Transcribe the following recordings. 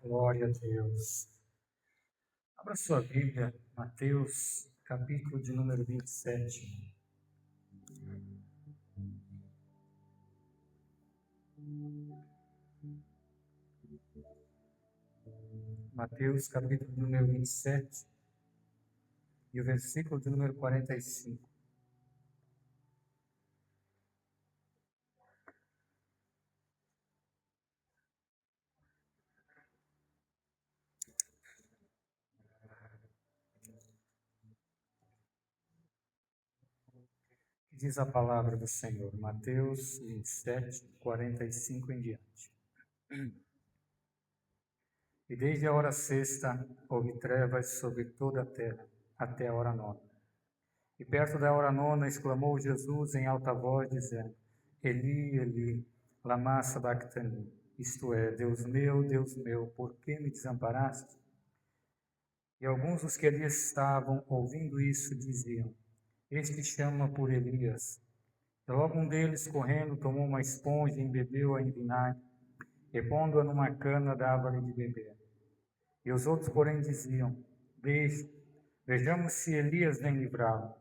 Glória a Deus. Abra sua Bíblia, Mateus, capítulo de número 27. Mateus, capítulo de número 27 e o versículo de número 45. Diz a palavra do Senhor, Mateus 27, 45 em diante. E desde a hora sexta houve trevas sobre toda a terra, até a hora nona. E perto da hora nona exclamou Jesus em alta voz, dizendo: Eli, Eli, lama sabachthani, isto é, Deus meu, por que me desamparaste? E alguns dos que ali estavam, ouvindo isso, diziam: Este chama por Elias. E logo um deles, correndo, tomou uma esponja e embebeu-a em vinagre, e pondo-a numa cana, dava-lhe de beber. E os outros, porém, diziam: Deixe, vejamos se Elias vem livrá-lo.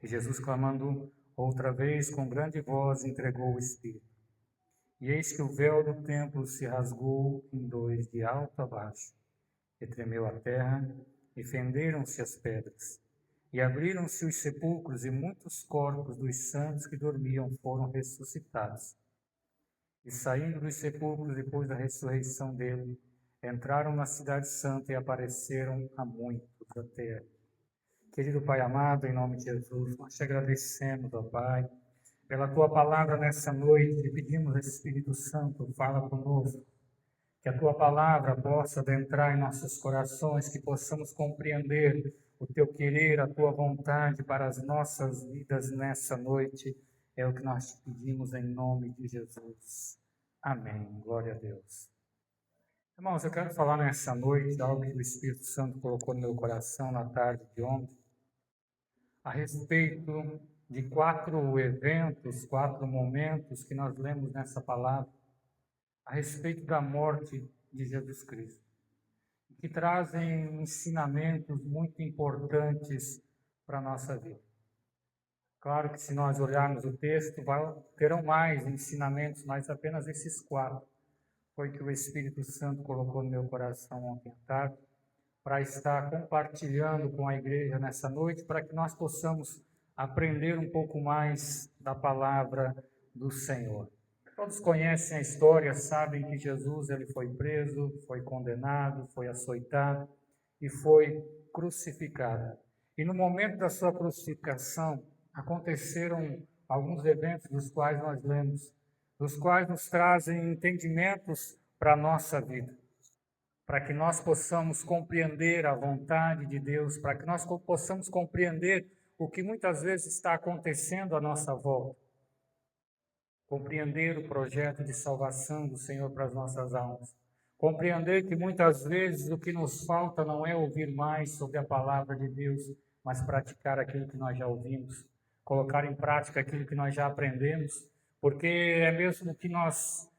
E Jesus, clamando outra vez com grande voz, entregou o Espírito. E eis que o véu do templo se rasgou em dois, de alto a baixo, e tremeu a terra, e fenderam-se as pedras. E abriram-se os sepulcros, e muitos corpos dos santos que dormiam foram ressuscitados. E saindo dos sepulcros depois da ressurreição dele, entraram na cidade santa e apareceram a muitos até. Querido Pai amado, em nome de Jesus, nós te agradecemos, ó Pai, pela Tua palavra nessa noite, e pedimos, Espírito Santo, fala conosco, que a Tua palavra possa adentrar em nossos corações, que possamos compreender o Teu querer, a Tua vontade para as nossas vidas nessa noite, é o que nós te pedimos em nome de Jesus. Amém. Glória a Deus. Irmãos, eu quero falar nessa noite algo que o Espírito Santo colocou no meu coração na tarde de ontem, a respeito de 4 eventos, 4 momentos que nós lemos nessa palavra, a respeito da morte de Jesus Cristo, que trazem ensinamentos muito importantes para a nossa vida. Claro que se nós olharmos o texto, terão mais ensinamentos, mas apenas esses 4 foi que o Espírito Santo colocou no meu coração ontem à tarde, para estar compartilhando com a igreja nessa noite, para que nós possamos aprender um pouco mais da palavra do Senhor. Todos conhecem a história, sabem que Jesus ele foi preso, foi condenado, foi açoitado e foi crucificado. E no momento da sua crucificação, aconteceram alguns eventos dos quais nós lemos, dos quais nos trazem entendimentos para a nossa vida, para que nós possamos compreender a vontade de Deus, para que nós possamos compreender o que muitas vezes está acontecendo à nossa volta, compreender o projeto de salvação do Senhor para as nossas almas, compreender que muitas vezes o que nos falta não é ouvir mais sobre a palavra de Deus, mas praticar aquilo que nós já ouvimos, colocar em prática aquilo que nós já aprendemos, porque é mesmo que nós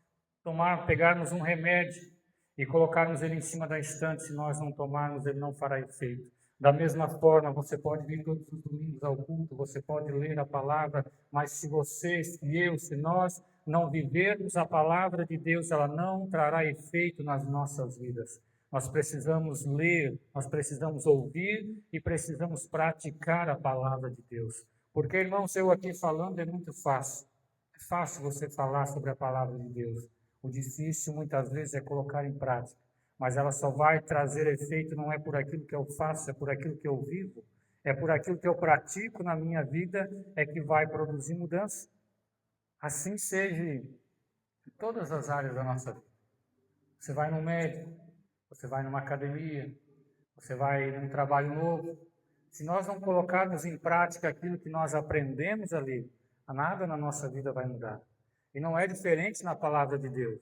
pegarmos um remédio e colocarmos ele em cima da estante, se nós não tomarmos, ele não fará efeito. Da mesma forma, você pode vir todos os domingos ao culto, você pode ler a palavra, mas se você, se nós não vivermos a palavra de Deus, ela não trará efeito nas nossas vidas. Nós precisamos ler, nós precisamos ouvir e precisamos praticar a palavra de Deus. Porque, irmãos, eu aqui falando é muito fácil. É fácil você falar sobre a palavra de Deus. O difícil, muitas vezes, é colocar em prática. Mas ela só vai trazer efeito não é por aquilo que eu faço, é por aquilo que eu vivo, é por aquilo que eu pratico na minha vida, é que vai produzir mudança. Assim seja em todas as áreas da nossa vida. Você vai no médico, você vai numa academia, você vai num trabalho novo. Se nós não colocarmos em prática aquilo que nós aprendemos ali, nada na nossa vida vai mudar. E não é diferente na palavra de Deus.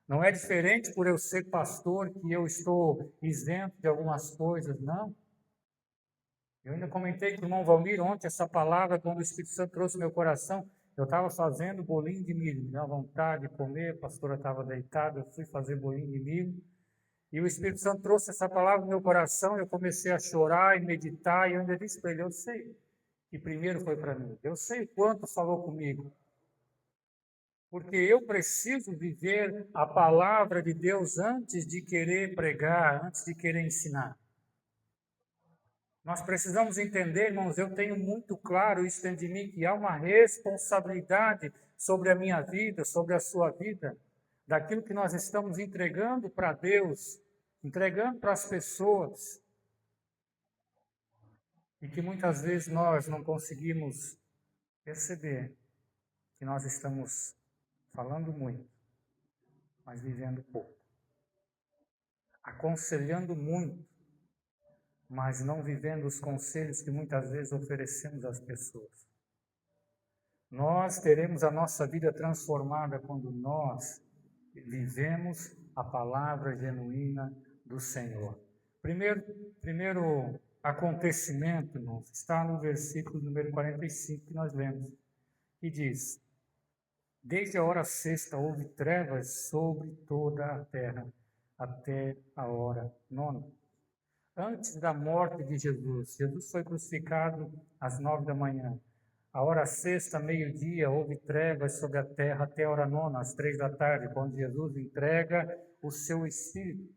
Não é diferente por eu ser pastor que eu estou isento de algumas coisas, não. Eu ainda comentei com o irmão Valmir ontem essa palavra, quando o Espírito Santo trouxe no meu coração. Eu estava fazendo bolinho de milho, me deu vontade de comer, a pastora estava deitada, eu fui fazer bolinho de milho. E o Espírito Santo trouxe essa palavra no meu coração, eu comecei a chorar e meditar, e eu ainda disse para ele, eu sei que primeiro foi para mim, eu sei o quanto falou comigo, porque eu preciso viver a palavra de Deus antes de querer pregar, antes de querer ensinar. Nós precisamos entender, irmãos, eu tenho muito claro isso dentro de mim, que há uma responsabilidade sobre a minha vida, sobre a sua vida, daquilo que nós estamos entregando para Deus, entregando para as pessoas, e que muitas vezes nós não conseguimos perceber que nós estamos falando muito, mas vivendo pouco, aconselhando muito, mas não vivendo os conselhos que muitas vezes oferecemos às pessoas. Nós teremos a nossa vida transformada quando nós vivemos a palavra genuína do Senhor. Primeiro acontecimento, irmãos, está no versículo número 45 que nós lemos, que diz: desde a hora sexta houve trevas sobre toda a terra, até a hora nona. Antes da morte de Jesus, Jesus foi crucificado às 9 da manhã. A hora sexta, meio-dia, houve trevas sobre a terra até a hora nona, às 3 da tarde, quando Jesus entrega o seu Espírito.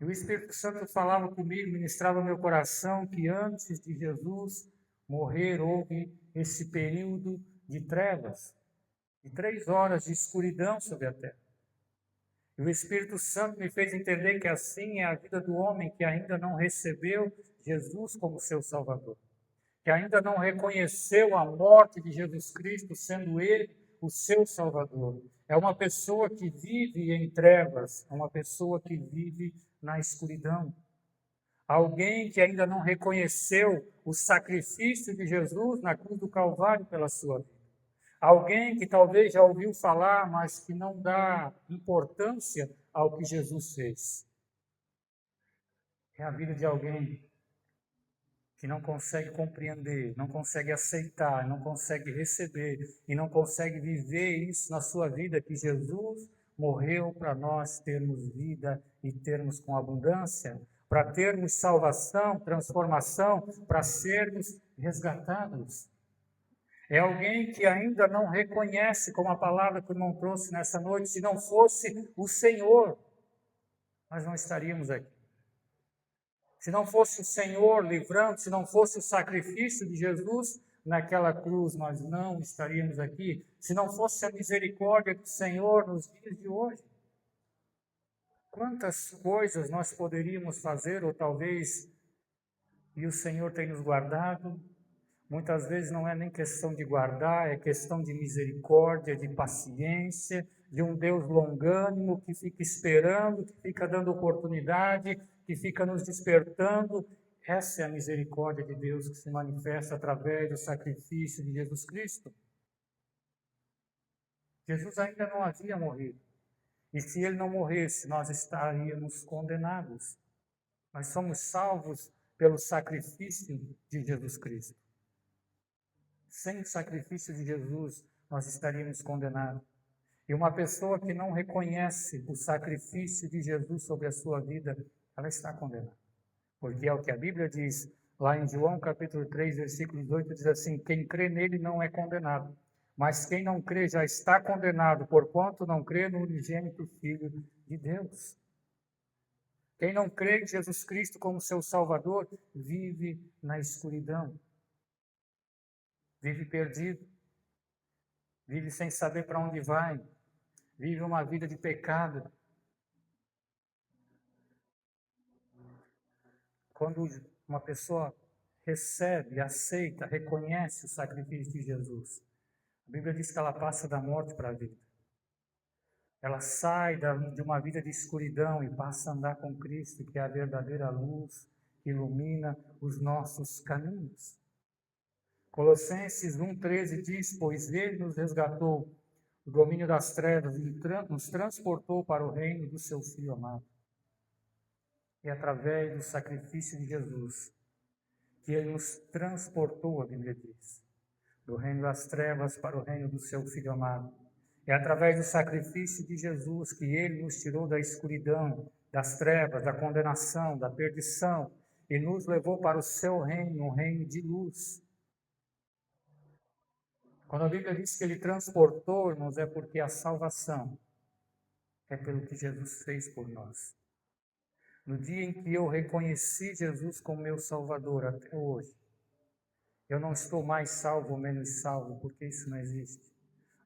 E o Espírito Santo falava comigo, ministrava meu coração, que antes de Jesus morrer, houve esse período de trevas, de 3 horas de escuridão sobre a terra. E o Espírito Santo me fez entender que assim é a vida do homem que ainda não recebeu Jesus como seu Salvador, que ainda não reconheceu a morte de Jesus Cristo, sendo Ele o seu Salvador. É uma pessoa que vive em trevas, é uma pessoa que vive na escuridão. Alguém que ainda não reconheceu o sacrifício de Jesus na cruz do Calvário pela sua vida. Alguém que talvez já ouviu falar, mas que não dá importância ao que Jesus fez. É a vida de alguém que não consegue compreender, não consegue aceitar, não consegue receber e não consegue viver isso na sua vida, que Jesus morreu para nós termos vida e termos com abundância, para termos salvação, transformação, para sermos resgatados. É alguém que ainda não reconhece, como a palavra que o irmão trouxe nessa noite, se não fosse o Senhor, nós não estaríamos aqui. Se não fosse o Senhor livrando, se não fosse o sacrifício de Jesus naquela cruz, nós não estaríamos aqui. Se não fosse a misericórdia do Senhor nos dias de hoje. Quantas coisas nós poderíamos fazer, ou talvez, e o Senhor tem nos guardado. Muitas vezes não é nem questão de guardar, é questão de misericórdia, de paciência, de um Deus longânimo que fica esperando, que fica dando oportunidade, que fica nos despertando. Essa é a misericórdia de Deus que se manifesta através do sacrifício de Jesus Cristo. Jesus ainda não havia morrido. E se ele não morresse, nós estaríamos condenados. Nós somos salvos pelo sacrifício de Jesus Cristo. Sem o sacrifício de Jesus, nós estaríamos condenados. E uma pessoa que não reconhece o sacrifício de Jesus sobre a sua vida, ela está condenada. Porque é o que a Bíblia diz, lá em João capítulo 3, versículo 18, diz assim: quem crê nele não é condenado, mas quem não crê já está condenado, porquanto não crê no unigênito Filho de Deus. Quem não crê em Jesus Cristo como seu Salvador, vive na escuridão. Vive perdido, vive sem saber para onde vai, vive uma vida de pecado. Quando uma pessoa recebe, aceita, reconhece o sacrifício de Jesus, a Bíblia diz que ela passa da morte para a vida. Ela sai de uma vida de escuridão e passa a andar com Cristo, que é a verdadeira luz que ilumina os nossos caminhos. Colossenses 1,13 diz: pois ele nos resgatou do domínio das trevas e nos transportou para o reino do seu Filho amado. E através do sacrifício de Jesus, que ele nos transportou, a Bíblia diz, do reino das trevas para o reino do seu Filho amado. É através do sacrifício de Jesus que ele nos tirou da escuridão, das trevas, da condenação, da perdição, e nos levou para o seu reino, um reino de luz. Quando a Bíblia diz que ele transportou, irmãos, é porque a salvação é pelo que Jesus fez por nós. No dia em que eu reconheci Jesus como meu Salvador, até hoje, eu não estou mais salvo ou menos salvo, porque isso não existe.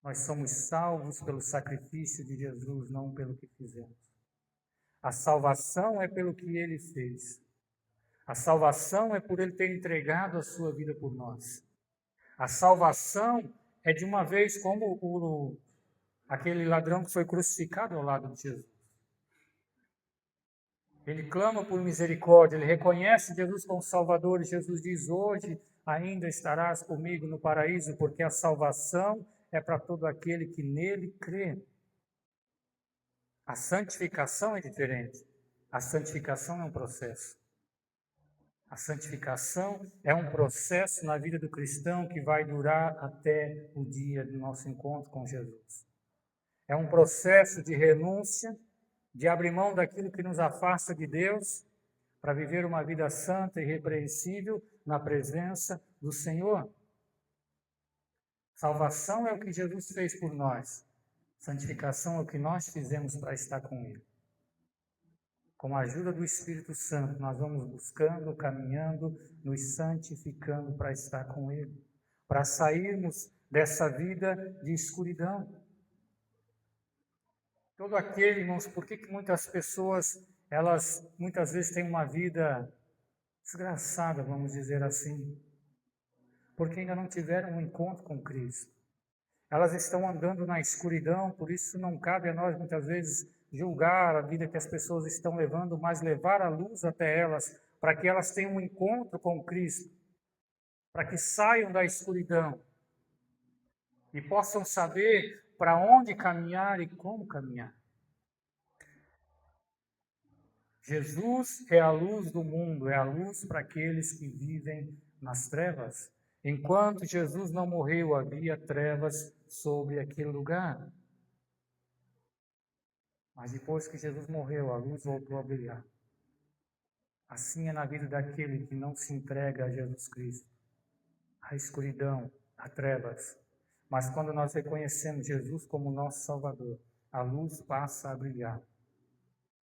Nós somos salvos pelo sacrifício de Jesus, não pelo que fizemos. A salvação é pelo que ele fez. A salvação é por ele ter entregado a sua vida por nós. A salvação é de uma vez como aquele ladrão que foi crucificado ao lado de Jesus. Ele clama por misericórdia, ele reconhece Jesus como Salvador, e Jesus diz: hoje ainda estarás comigo no paraíso, porque a salvação é para todo aquele que nele crê. A santificação é diferente. A santificação é um processo. A santificação é um processo na vida do cristão que vai durar até o dia do nosso encontro com Jesus. É um processo de renúncia, de abrir mão daquilo que nos afasta de Deus, para viver uma vida santa e irrepreensível na presença do Senhor. Salvação é o que Jesus fez por nós. Santificação é o que nós fizemos para estar com Ele. Com a ajuda do Espírito Santo, nós vamos buscando, caminhando, nos santificando para estar com Ele, para sairmos dessa vida de escuridão. Todo aquele, irmãos, por que muitas pessoas, elas muitas vezes têm uma vida desgraçada, vamos dizer assim? Porque ainda não tiveram um encontro com Cristo. Elas estão andando na escuridão, por isso não cabe a nós muitas vezes julgar a vida que as pessoas estão levando, mas levar a luz até elas, para que elas tenham um encontro com Cristo, para que saiam da escuridão e possam saber para onde caminhar e como caminhar. Jesus é a luz do mundo, é a luz para aqueles que vivem nas trevas. Enquanto Jesus não morreu, havia trevas sobre aquele lugar. Mas depois que Jesus morreu, a luz voltou a brilhar. Assim é na vida daquele que não se entrega a Jesus Cristo. A escuridão, a trevas. Mas quando nós reconhecemos Jesus como nosso Salvador, a luz passa a brilhar.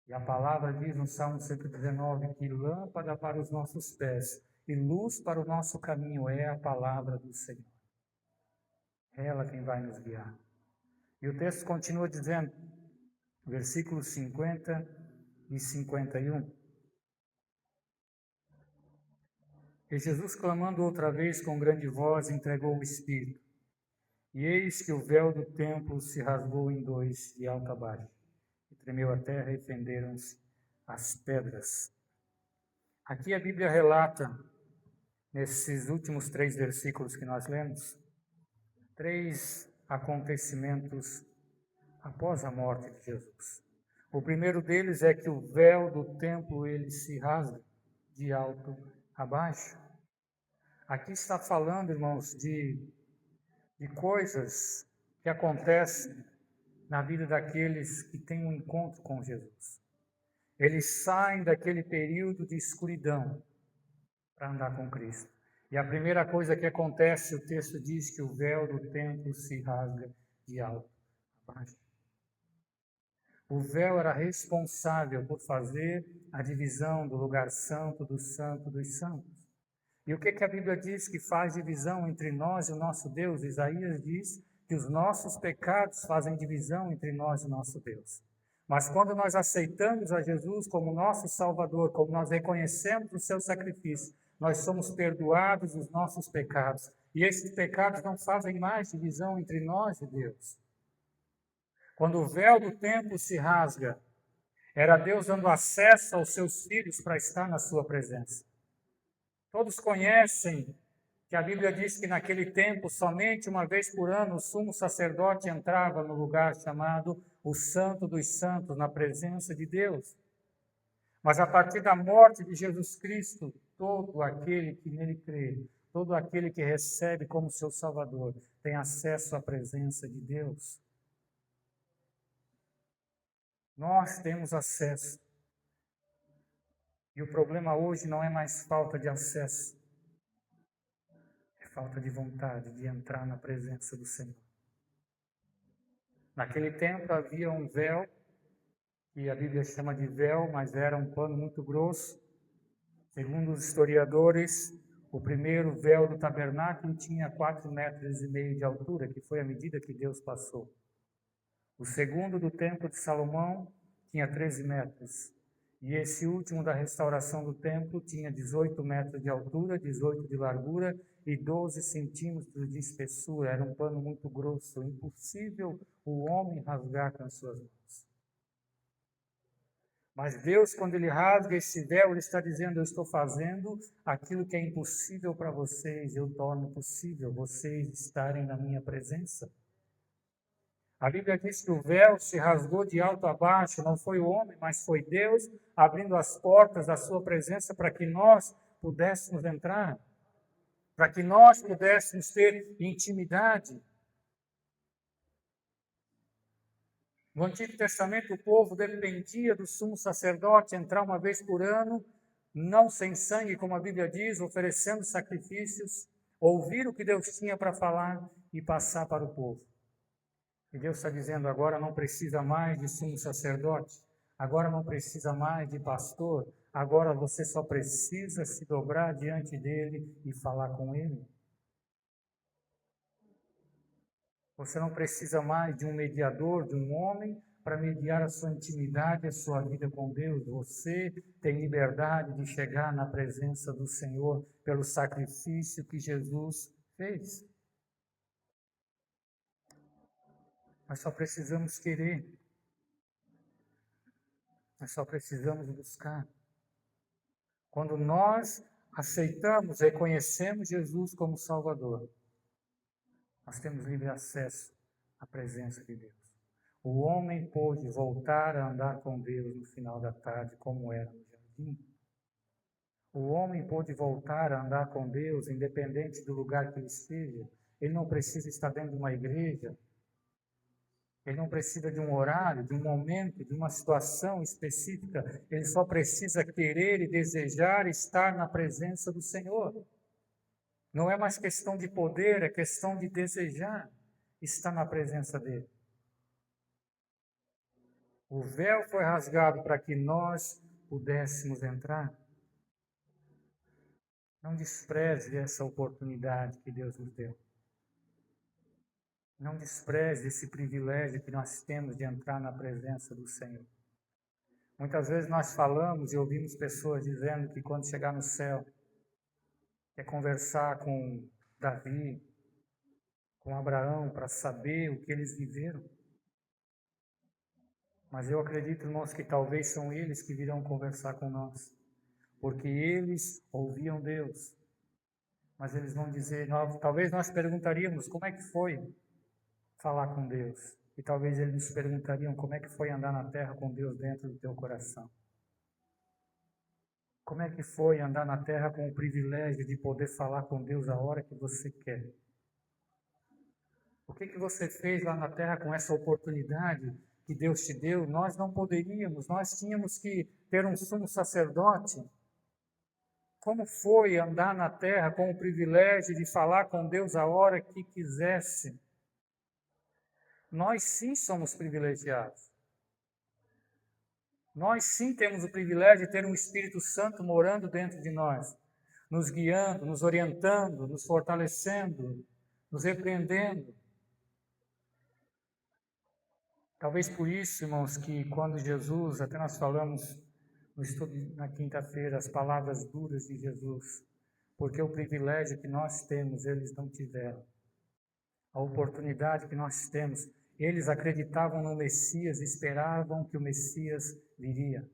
E a palavra diz no Salmo 119 que lâmpada para os nossos pés e luz para o nosso caminho é a palavra do Senhor. É ela quem vai nos guiar. E o texto continua dizendo, versículos 50 e 51. E Jesus, clamando outra vez com grande voz, entregou o Espírito. E eis que o véu do templo se rasgou em dois, de alto a baixo. E tremeu a terra e fenderam-se as pedras. Aqui a Bíblia relata, nesses últimos 3 versículos que nós lemos, 3 acontecimentos após a morte de Jesus. O primeiro deles é que o véu do templo ele se rasga de alto a baixo. Aqui está falando, irmãos, de coisas que acontecem na vida daqueles que têm um encontro com Jesus. Eles saem daquele período de escuridão para andar com Cristo. E a primeira coisa que acontece, o texto diz que o véu do templo se rasga de alto a baixo. O véu era responsável por fazer a divisão do lugar santo dos santos. E o que a Bíblia diz que faz divisão entre nós e o nosso Deus? Isaías diz que os nossos pecados fazem divisão entre nós e o nosso Deus. Mas quando nós aceitamos a Jesus como nosso Salvador, como nós reconhecemos o seu sacrifício, nós somos perdoados dos nossos pecados. E esses pecados não fazem mais divisão entre nós e Deus. Quando o véu do templo se rasga, era Deus dando acesso aos seus filhos para estar na sua presença. Todos conhecem que a Bíblia diz que naquele tempo, somente uma vez por ano, o sumo sacerdote entrava no lugar chamado o Santo dos Santos, na presença de Deus. Mas a partir da morte de Jesus Cristo, todo aquele que nele crê, todo aquele que recebe como seu Salvador, tem acesso à presença de Deus. Nós temos acesso. E o problema hoje não é mais falta de acesso, é falta de vontade de entrar na presença do Senhor. Naquele tempo havia um véu, que a Bíblia chama de véu, mas era um pano muito grosso. Segundo os historiadores, o primeiro véu do tabernáculo tinha 4,5 metros de altura, que foi a medida que Deus passou. O segundo do templo de Salomão tinha 13 metros. E esse último da restauração do templo tinha 18 metros de altura, 18 de largura e 12 centímetros de espessura. Era um pano muito grosso, impossível o homem rasgar com as suas mãos. Mas Deus, quando Ele rasga esse véu, Ele está dizendo: eu estou fazendo aquilo que é impossível para vocês, eu torno possível vocês estarem na minha presença. A Bíblia diz que o véu se rasgou de alto a baixo, não foi o homem, mas foi Deus abrindo as portas da sua presença para que nós pudéssemos entrar, para que nós pudéssemos ter intimidade. No Antigo Testamento, o povo dependia do sumo sacerdote entrar uma vez por ano, não sem sangue, como a Bíblia diz, oferecendo sacrifícios, ouvir o que Deus tinha para falar e passar para o povo. E Deus está dizendo: agora não precisa mais de sumo sacerdote, agora não precisa mais de pastor, agora você só precisa se dobrar diante dele e falar com ele. Você não precisa mais de um mediador, de um homem, para mediar a sua intimidade, a sua vida com Deus. Você tem liberdade de chegar na presença do Senhor pelo sacrifício que Jesus fez. Nós só precisamos querer. Nós só precisamos buscar. Quando nós aceitamos, reconhecemos Jesus como Salvador, nós temos livre acesso à presença de Deus. O homem pôde voltar a andar com Deus no final da tarde, como era no jardim. O homem pôde voltar a andar com Deus, independente do lugar que ele esteja. Ele não precisa estar dentro de uma igreja. Ele não precisa de um horário, de um momento, de uma situação específica. Ele só precisa querer e desejar estar na presença do Senhor. Não é mais questão de poder, é questão de desejar estar na presença dele. O véu foi rasgado para que nós pudéssemos entrar. Não despreze essa oportunidade que Deus nos deu. Não despreze esse privilégio que nós temos de entrar na presença do Senhor. Muitas vezes nós falamos e ouvimos pessoas dizendo que quando chegar no céu, quer conversar com Davi, com Abraão, para saber o que eles viveram. Mas eu acredito, irmãos, que talvez são eles que virão conversar com nós. Porque eles ouviam Deus. Mas eles vão dizer, talvez nós perguntaríamos, como é que foi falar com Deus? E talvez eles nos perguntariam, como é que foi andar na terra com Deus dentro do teu coração? Como é que foi andar na terra com o privilégio de poder falar com Deus a hora que você quer? O que você fez lá na terra com essa oportunidade que Deus te deu? Nós não poderíamos, nós tínhamos que ter um sumo sacerdote. Como foi andar na terra com o privilégio de falar com Deus a hora que quisesse? Nós sim somos privilegiados. Nós sim temos o privilégio de ter um Espírito Santo morando dentro de nós, nos guiando, nos orientando, nos fortalecendo, nos repreendendo. Talvez por isso, irmãos, que quando Jesus, até nós falamos no estudo na quinta-feira, as palavras duras de Jesus, porque o privilégio que nós temos, eles não tiveram. A oportunidade que nós temos, eles acreditavam no Messias, esperavam que o Messias viria.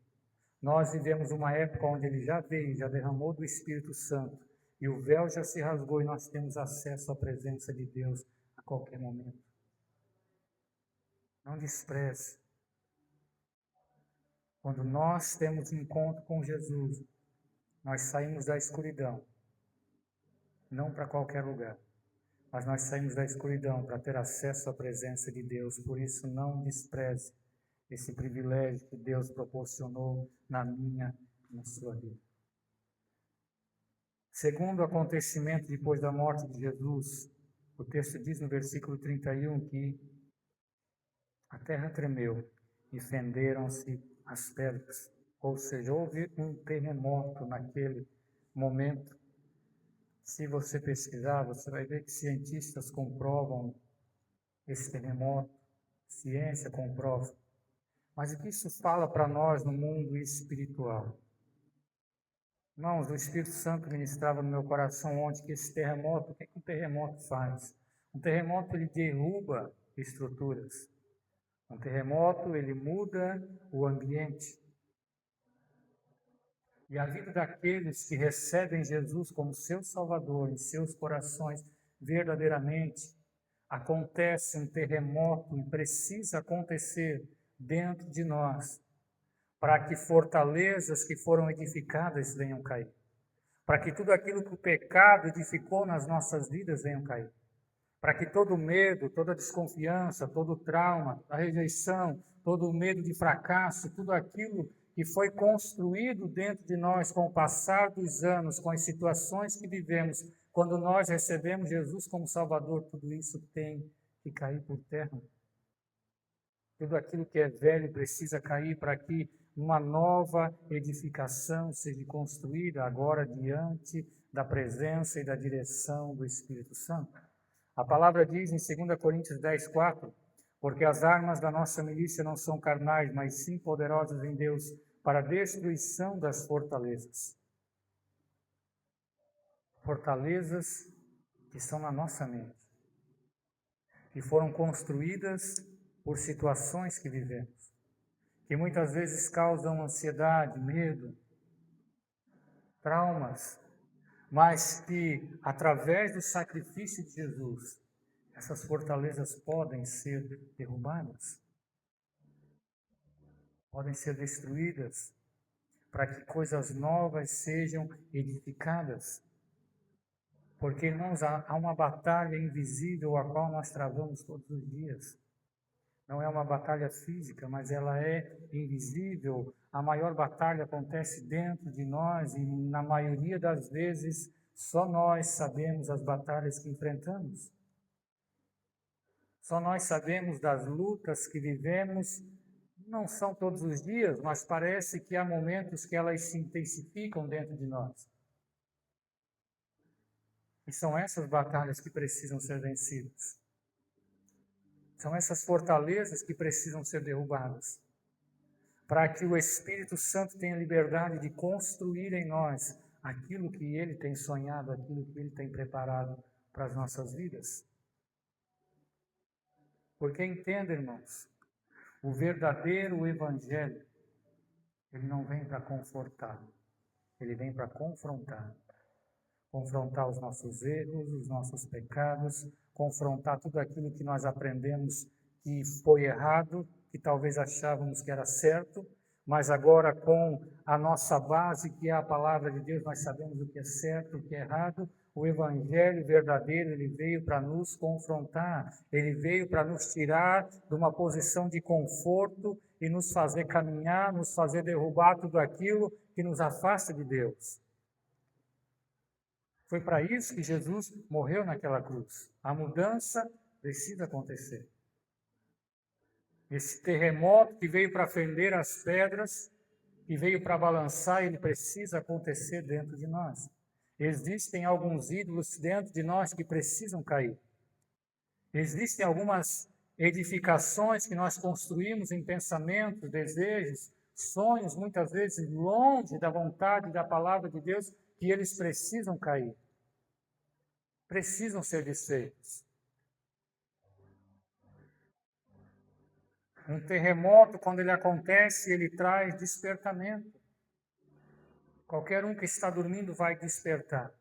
Nós vivemos uma época onde ele já veio, já derramou do Espírito Santo, e o véu já se rasgou e nós temos acesso à presença de Deus a qualquer momento. Não despreze. Quando nós temos um encontro com Jesus, nós saímos da escuridão, não para qualquer lugar, mas nós saímos da escuridão para ter acesso à presença de Deus. Por isso, não despreze esse privilégio que Deus proporcionou na minha na sua vida. Segundo acontecimento depois da morte de Jesus, o texto diz no versículo 31 que a terra tremeu e fenderam-se as pedras. Ou seja, houve um terremoto naquele momento. Se você pesquisar, você vai ver que cientistas comprovam esse terremoto, ciência comprova. Mas o que isso fala para nós no mundo espiritual? Irmãos, o Espírito Santo ministrava no meu coração ontem que esse terremoto, o que um terremoto faz? Um terremoto, ele derruba estruturas. Um terremoto, ele muda o ambiente. E a vida daqueles que recebem Jesus como seu Salvador em seus corações, verdadeiramente, acontece um terremoto e precisa acontecer dentro de nós, para que fortalezas que foram edificadas venham cair. Para que tudo aquilo que o pecado edificou nas nossas vidas venham cair. Para que todo medo, toda desconfiança, todo trauma, a rejeição, todo o medo de fracasso, tudo aquilo que foi construído dentro de nós com o passar dos anos, com as situações que vivemos, quando nós recebemos Jesus como Salvador, tudo isso tem que cair por terra. Tudo aquilo que é velho precisa cair para que uma nova edificação seja construída agora diante da presença e da direção do Espírito Santo. A palavra diz em 2 Coríntios 10:4, porque as armas da nossa milícia não são carnais, mas sim poderosas em Deus para a destruição das fortalezas. Fortalezas que estão na nossa mente, que foram construídas por situações que vivemos, que muitas vezes causam ansiedade, medo, traumas, mas que, através do sacrifício de Jesus, essas fortalezas podem ser derrubadas, podem ser destruídas, para que coisas novas sejam edificadas. Porque, irmãos, há uma batalha invisível a qual nós travamos todos os dias. Não é uma batalha física, mas ela é invisível. A maior batalha acontece dentro de nós e, na maioria das vezes, só nós sabemos as batalhas que enfrentamos. Só nós sabemos das lutas que vivemos. Não são todos os dias, mas parece que há momentos que elas se intensificam dentro de nós. E são essas batalhas que precisam ser vencidas. São essas fortalezas que precisam ser derrubadas, para que o Espírito Santo tenha liberdade de construir em nós aquilo que Ele tem sonhado, aquilo que Ele tem preparado para as nossas vidas. Porque entenda, irmãos, o verdadeiro Evangelho, ele não vem para confortar, ele vem para confrontar. Confrontar os nossos erros, os nossos pecados, confrontar tudo aquilo que nós aprendemos que foi errado, que talvez achávamos que era certo, mas agora com a nossa base, que é a palavra de Deus, nós sabemos o que é certo, o que é errado. O Evangelho verdadeiro, ele veio para nos confrontar, ele veio para nos tirar de uma posição de conforto e nos fazer caminhar, nos fazer derrubar tudo aquilo que nos afasta de Deus. Foi para isso que Jesus morreu naquela cruz. A mudança precisa acontecer. Esse terremoto que veio para fender as pedras, que veio para balançar, ele precisa acontecer dentro de nós. Existem alguns ídolos dentro de nós que precisam cair. Existem algumas edificações que nós construímos em pensamentos, desejos, sonhos, muitas vezes longe da vontade da palavra de Deus, que eles precisam cair. Precisam ser desfeitos. Um terremoto, quando ele acontece, ele traz despertamento. Qualquer um que está dormindo vai despertar.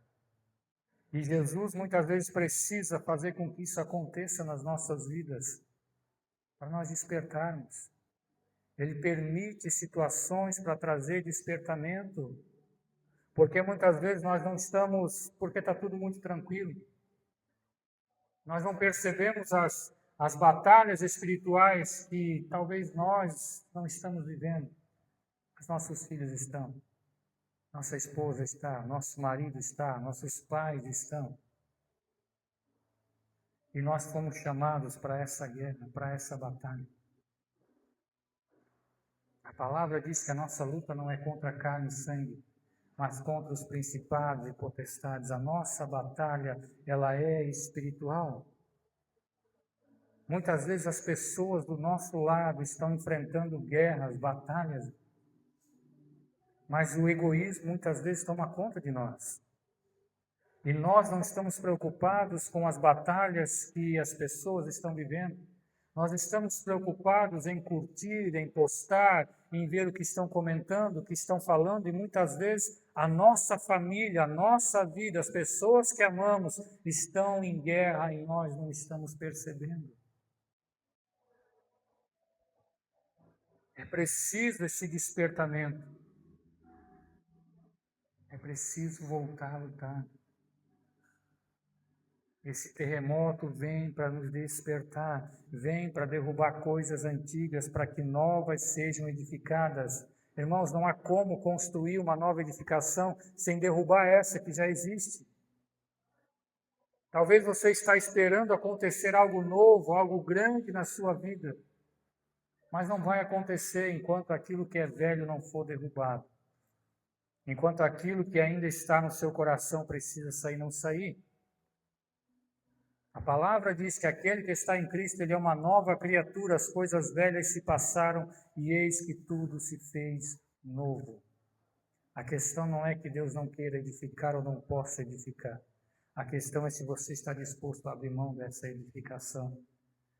E Jesus muitas vezes precisa fazer com que isso aconteça nas nossas vidas, para nós despertarmos. Ele permite situações para trazer despertamento, porque muitas vezes nós não estamos, porque está tudo muito tranquilo. Nós não percebemos as batalhas espirituais que talvez nós não estamos vivendo, os nossos filhos estão. nossa esposa está, nosso marido está, nossos pais estão. E nós fomos chamados para essa guerra, para essa batalha. A palavra diz que a nossa luta não é contra carne e sangue, mas contra os principados e potestades. A nossa batalha, ela é espiritual. Muitas vezes as pessoas do nosso lado estão enfrentando guerras, batalhas, mas o egoísmo muitas vezes toma conta de nós. E nós não estamos preocupados com as batalhas que as pessoas estão vivendo. Nós estamos preocupados em curtir, em postar, em ver o que estão comentando, o que estão falando, e muitas vezes a nossa família, a nossa vida, as pessoas que amamos estão em guerra e nós não estamos percebendo. É preciso esse despertamento. É preciso voltar a lutar. Esse terremoto vem para nos despertar, vem para derrubar coisas antigas, para que novas sejam edificadas. Irmãos, não há como construir uma nova edificação sem derrubar essa que já existe. Talvez você está esperando acontecer algo novo, algo grande na sua vida, mas não vai acontecer enquanto aquilo que é velho não for derrubado. Enquanto aquilo que ainda está no seu coração precisa sair, não sair. A palavra diz que aquele que está em Cristo, ele é uma nova criatura, as coisas velhas se passaram e eis que tudo se fez novo. A questão não é que Deus não queira edificar ou não possa edificar. A questão é se você está disposto a abrir mão dessa edificação.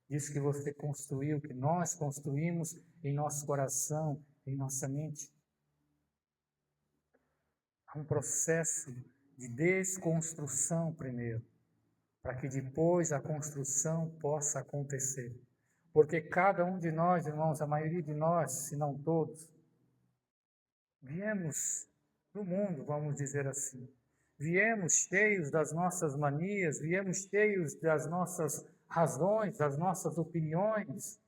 Disso que você construiu, que nós construímos em nosso coração, em nossa mente. Há um processo de desconstrução primeiro, para que depois a construção possa acontecer. Porque cada um de nós, irmãos, a maioria de nós, se não todos, viemos do mundo, vamos dizer assim. Viemos cheios das nossas manias, viemos cheios das nossas razões, das nossas opiniões,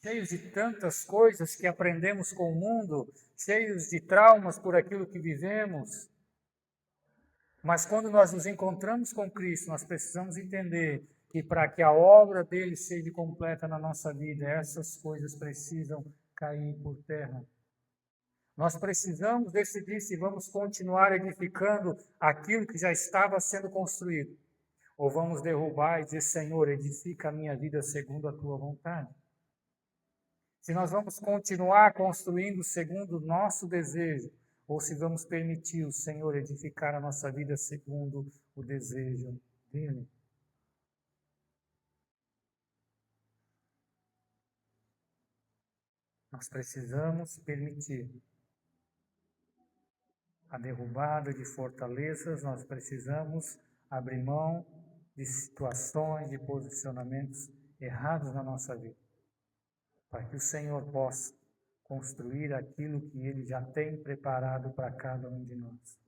cheios de tantas coisas que aprendemos com o mundo, cheios de traumas por aquilo que vivemos. Mas quando nós nos encontramos com Cristo, nós precisamos entender que para que a obra dele seja completa na nossa vida, essas coisas precisam cair por terra. Nós precisamos decidir se vamos continuar edificando aquilo que já estava sendo construído, ou vamos derrubar e dizer, Senhor, edifica a minha vida segundo a tua vontade. Se nós vamos continuar construindo segundo o nosso desejo, ou se vamos permitir o Senhor edificar a nossa vida segundo o desejo dele. Nós precisamos permitir a derrubada de fortalezas, nós precisamos abrir mão de situações, de posicionamentos errados na nossa vida, para que o Senhor possa construir aquilo que Ele já tem preparado para cada um de nós.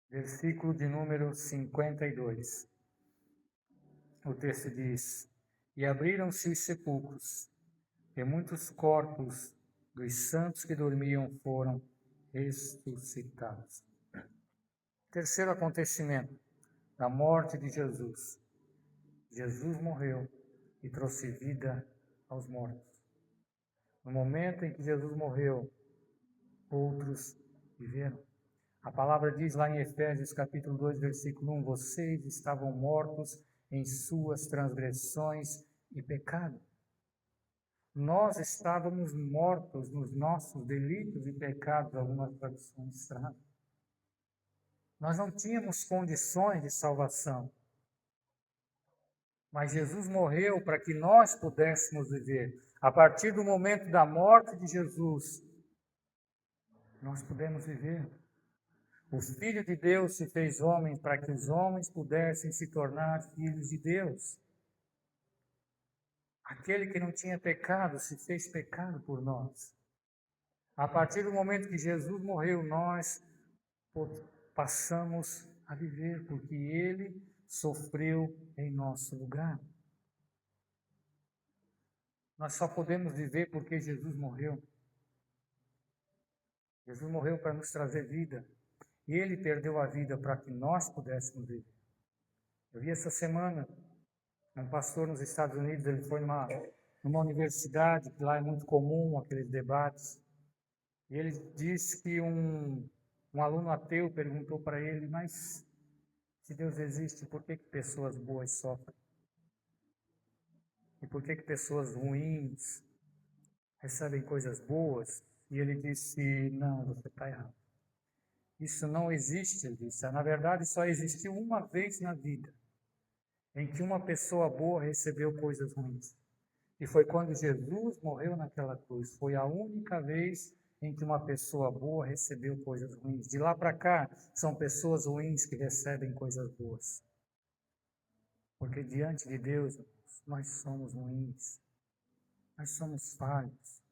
Versículo de número 52. O texto diz: E abriram-se os sepulcros, e muitos corpos dos santos que dormiam foram ressuscitados. Terceiro acontecimento da morte de Jesus. Jesus morreu e trouxe vida aos mortos. No momento em que Jesus morreu, outros viveram. A palavra diz lá em Efésios capítulo 2, versículo 1, vocês estavam mortos em suas transgressões e pecado. Nós estávamos mortos nos nossos delitos e pecados, algumas traduções trazem. Nós não tínhamos condições de salvação. Mas Jesus morreu para que nós pudéssemos viver. A partir do momento da morte de Jesus, nós pudemos viver. O Filho de Deus se fez homem para que os homens pudessem se tornar filhos de Deus. Aquele que não tinha pecado se fez pecado por nós. A partir do momento que Jesus morreu, nós passamos a viver, porque Ele sofreu em nosso lugar. Nós só podemos viver porque Jesus morreu. Jesus morreu para nos trazer vida. E Ele perdeu a vida para que nós pudéssemos viver. Eu vi essa semana um pastor nos Estados Unidos, ele foi numa universidade, que lá é muito comum aqueles debates, e ele disse que um aluno ateu perguntou para ele, mas se Deus existe, por que pessoas boas sofrem? E por que pessoas ruins recebem coisas boas? E ele disse, não, você está errado. Isso não existe, ele disse. Na verdade, só existiu uma vez na vida em que uma pessoa boa recebeu coisas ruins. E foi quando Jesus morreu naquela cruz. Foi a única vez em que uma pessoa boa recebeu coisas ruins. De lá para cá, são pessoas ruins que recebem coisas boas. Porque diante de Deus, nós somos ruins. Nós somos falhos.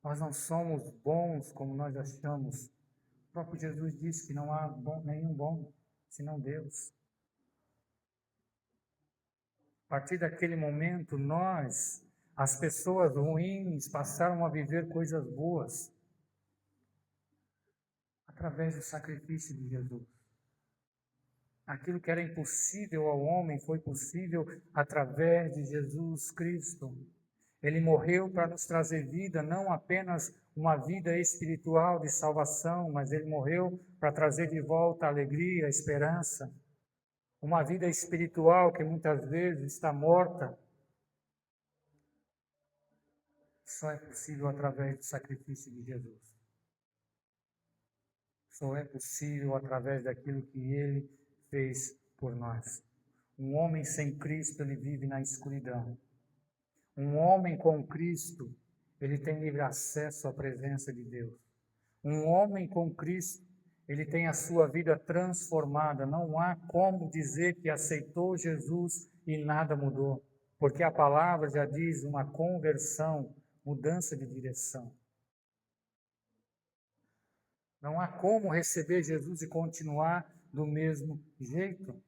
Nós não somos bons como nós achamos. O próprio Jesus disse que não há nenhum bom, senão Deus. A partir daquele momento, as pessoas ruins, passaram a viver coisas boas através do sacrifício de Jesus. Aquilo que era impossível ao homem foi possível através de Jesus Cristo. Ele morreu para nos trazer vida, não apenas uma vida espiritual de salvação, mas ele morreu para trazer de volta a alegria, a esperança. Uma vida espiritual que muitas vezes está morta. Só é possível através do sacrifício de Jesus. Só é possível através daquilo que ele fez por nós. Um homem sem Cristo, ele vive na escuridão. Um homem com Cristo, ele tem livre acesso à presença de Deus. Um homem com Cristo, ele tem a sua vida transformada. Não há como dizer que aceitou Jesus e nada mudou. Porque a palavra já diz uma conversão, mudança de direção. Não há como receber Jesus e continuar do mesmo jeito.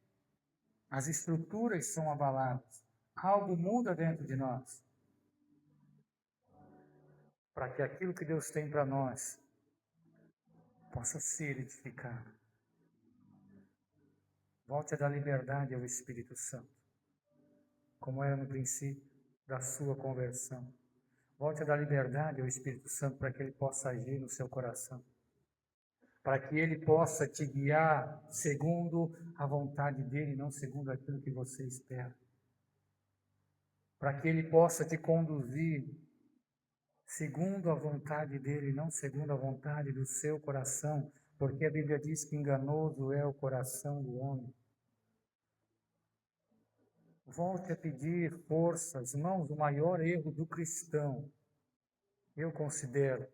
As estruturas são abaladas. Algo muda dentro de nós. Para que aquilo que Deus tem para nós possa ser edificado. Volte a dar liberdade ao Espírito Santo, como era no princípio da sua conversão. Volte a dar liberdade ao Espírito Santo para que ele possa agir no seu coração. Para que ele possa te guiar segundo a vontade dele, não segundo aquilo que você espera. Para que ele possa te conduzir segundo a vontade dele, não segundo a vontade do seu coração, porque a Bíblia diz que enganoso é o coração do homem. Volte a pedir forças, irmãos, o maior erro do cristão, eu considero,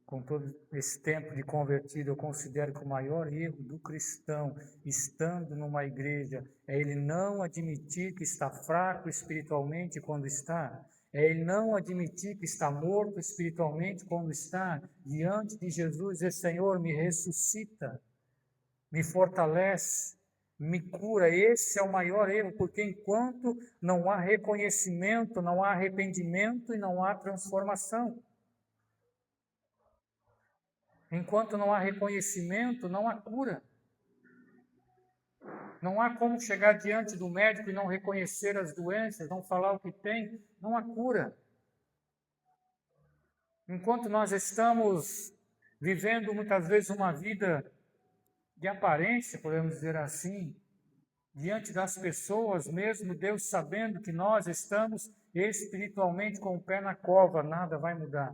com todo esse tempo de convertido, eu considero que o maior erro do cristão, estando numa igreja, é ele não admitir que está fraco espiritualmente quando está. É ele não admitir que está morto espiritualmente quando está diante de Jesus e Senhor, me ressuscita, me fortalece, me cura. Esse é o maior erro, porque enquanto não há reconhecimento, não há arrependimento e não há transformação. Enquanto não há reconhecimento, não há cura. Não há como chegar diante do médico e não reconhecer as doenças, não falar o que tem, não há cura. Enquanto nós estamos vivendo muitas vezes uma vida de aparência, podemos dizer assim, diante das pessoas, mesmo Deus sabendo que nós estamos espiritualmente com o pé na cova, nada vai mudar.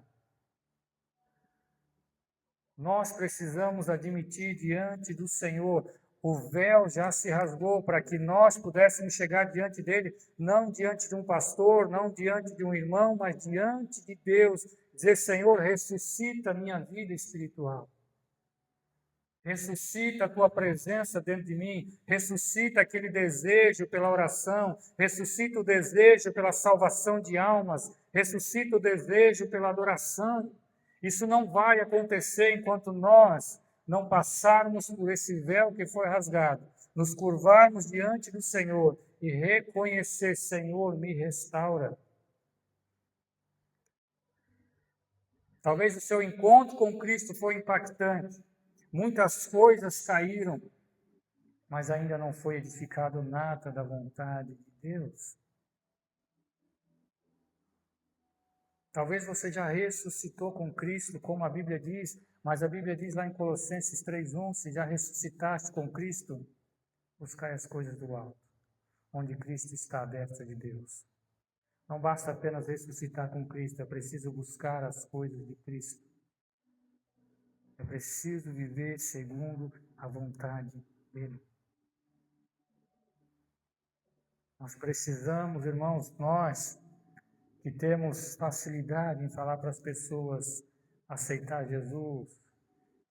Nós precisamos admitir diante do Senhor, o véu já se rasgou para que nós pudéssemos chegar diante dele, não diante de um pastor, não diante de um irmão, mas diante de Deus, dizer, Senhor, ressuscita a minha vida espiritual. Ressuscita a tua presença dentro de mim, ressuscita aquele desejo pela oração, ressuscita o desejo pela salvação de almas, ressuscita o desejo pela adoração. Isso não vai acontecer enquanto nós não passarmos por esse véu que foi rasgado, nos curvarmos diante do Senhor e reconhecer, Senhor, me restaura. Talvez o seu encontro com Cristo foi impactante. Muitas coisas caíram, mas ainda não foi edificado nada da vontade de Deus. Talvez você já ressuscitou com Cristo, como a Bíblia diz, mas a Bíblia diz lá em Colossenses 3:1, se já ressuscitaste com Cristo, buscai as coisas do alto, onde Cristo está à destra de Deus. Não basta apenas ressuscitar com Cristo, é preciso buscar as coisas de Cristo. É preciso viver segundo a vontade dele. Nós precisamos, irmãos, nós que temos facilidade em falar para as pessoas aceitar Jesus,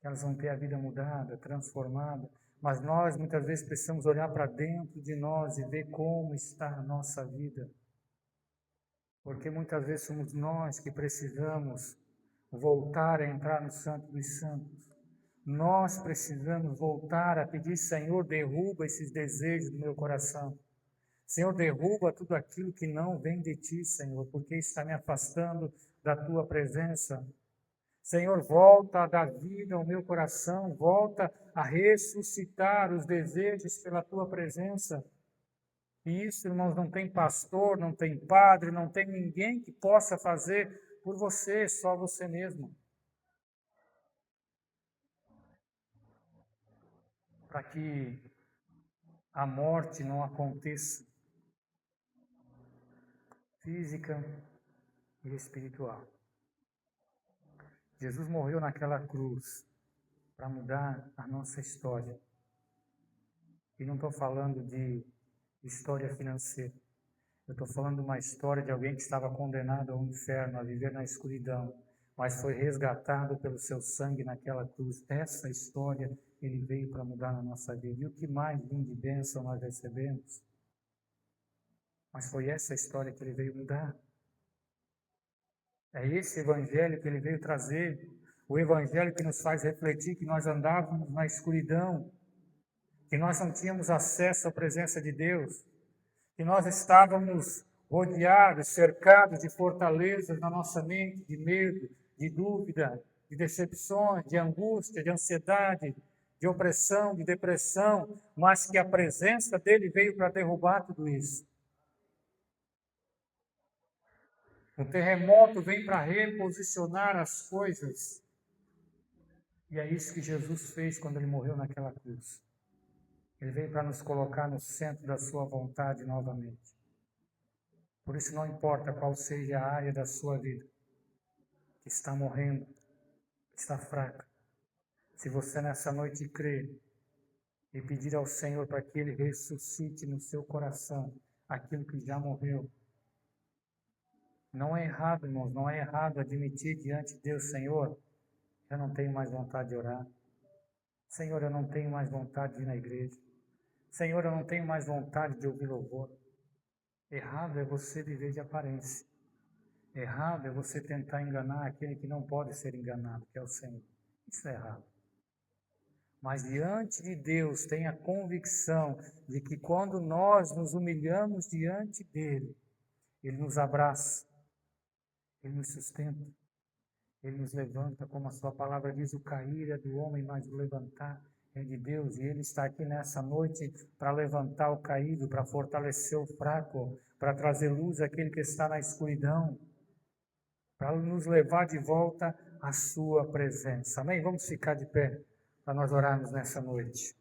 que elas vão ter a vida mudada, transformada, mas nós muitas vezes precisamos olhar para dentro de nós e ver como está a nossa vida. Porque muitas vezes somos nós que precisamos voltar a entrar no Santo dos Santos. Nós precisamos voltar a pedir, Senhor, derruba esses desejos do meu coração. Senhor, derruba tudo aquilo que não vem de Ti, Senhor, porque está me afastando da Tua presença. Senhor, volta a dar vida ao meu coração, volta a ressuscitar os desejos pela Tua presença. E isso, irmãos, não tem pastor, não tem padre, não tem ninguém que possa fazer por você, só você mesmo. Para que a morte não aconteça, física e espiritual. Jesus morreu naquela cruz para mudar a nossa história. E não estou falando de história financeira. Eu estou falando de uma história de alguém que estava condenado ao inferno, a viver na escuridão, mas foi resgatado pelo seu sangue naquela cruz. Essa história ele veio para mudar na nossa vida. E o que mais de bênção nós recebemos? Mas foi essa história que ele veio mudar. É esse evangelho que ele veio trazer. O evangelho que nos faz refletir que nós andávamos na escuridão, que nós não tínhamos acesso à presença de Deus, que nós estávamos rodeados, cercados de fortalezas na nossa mente, de medo, de dúvida, de decepções, de angústia, de ansiedade, de opressão, de depressão, mas que a presença dele veio para derrubar tudo isso. O terremoto vem para reposicionar as coisas. E é isso que Jesus fez quando ele morreu naquela cruz. Ele veio para nos colocar no centro da sua vontade novamente. Por isso não importa qual seja a área da sua vida que está morrendo, que está fraca. Se você nessa noite crer e pedir ao Senhor para que Ele ressuscite no seu coração aquilo que já morreu. Não é errado, irmãos, não é errado admitir diante de Deus, Senhor, eu não tenho mais vontade de orar. Senhor, eu não tenho mais vontade de ir na igreja. Senhor, eu não tenho mais vontade de ouvir louvor. Errado é você viver de aparência. Errado é você tentar enganar aquele que não pode ser enganado, que é o Senhor. Isso é errado. Mas diante de Deus, tenha convicção de que quando nós nos humilhamos diante dEle, Ele nos abraça, Ele nos sustenta, Ele nos levanta, como a sua palavra diz, o cair é do homem, mas o levantar é de Deus. E Ele está aqui nessa noite para levantar o caído, para fortalecer o fraco, para trazer luz àquele que está na escuridão, para nos levar de volta à sua presença. Amém? Vamos ficar de pé para nós orarmos nessa noite.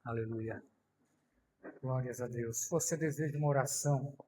Aleluia. Glórias a Deus. Se você deseja uma oração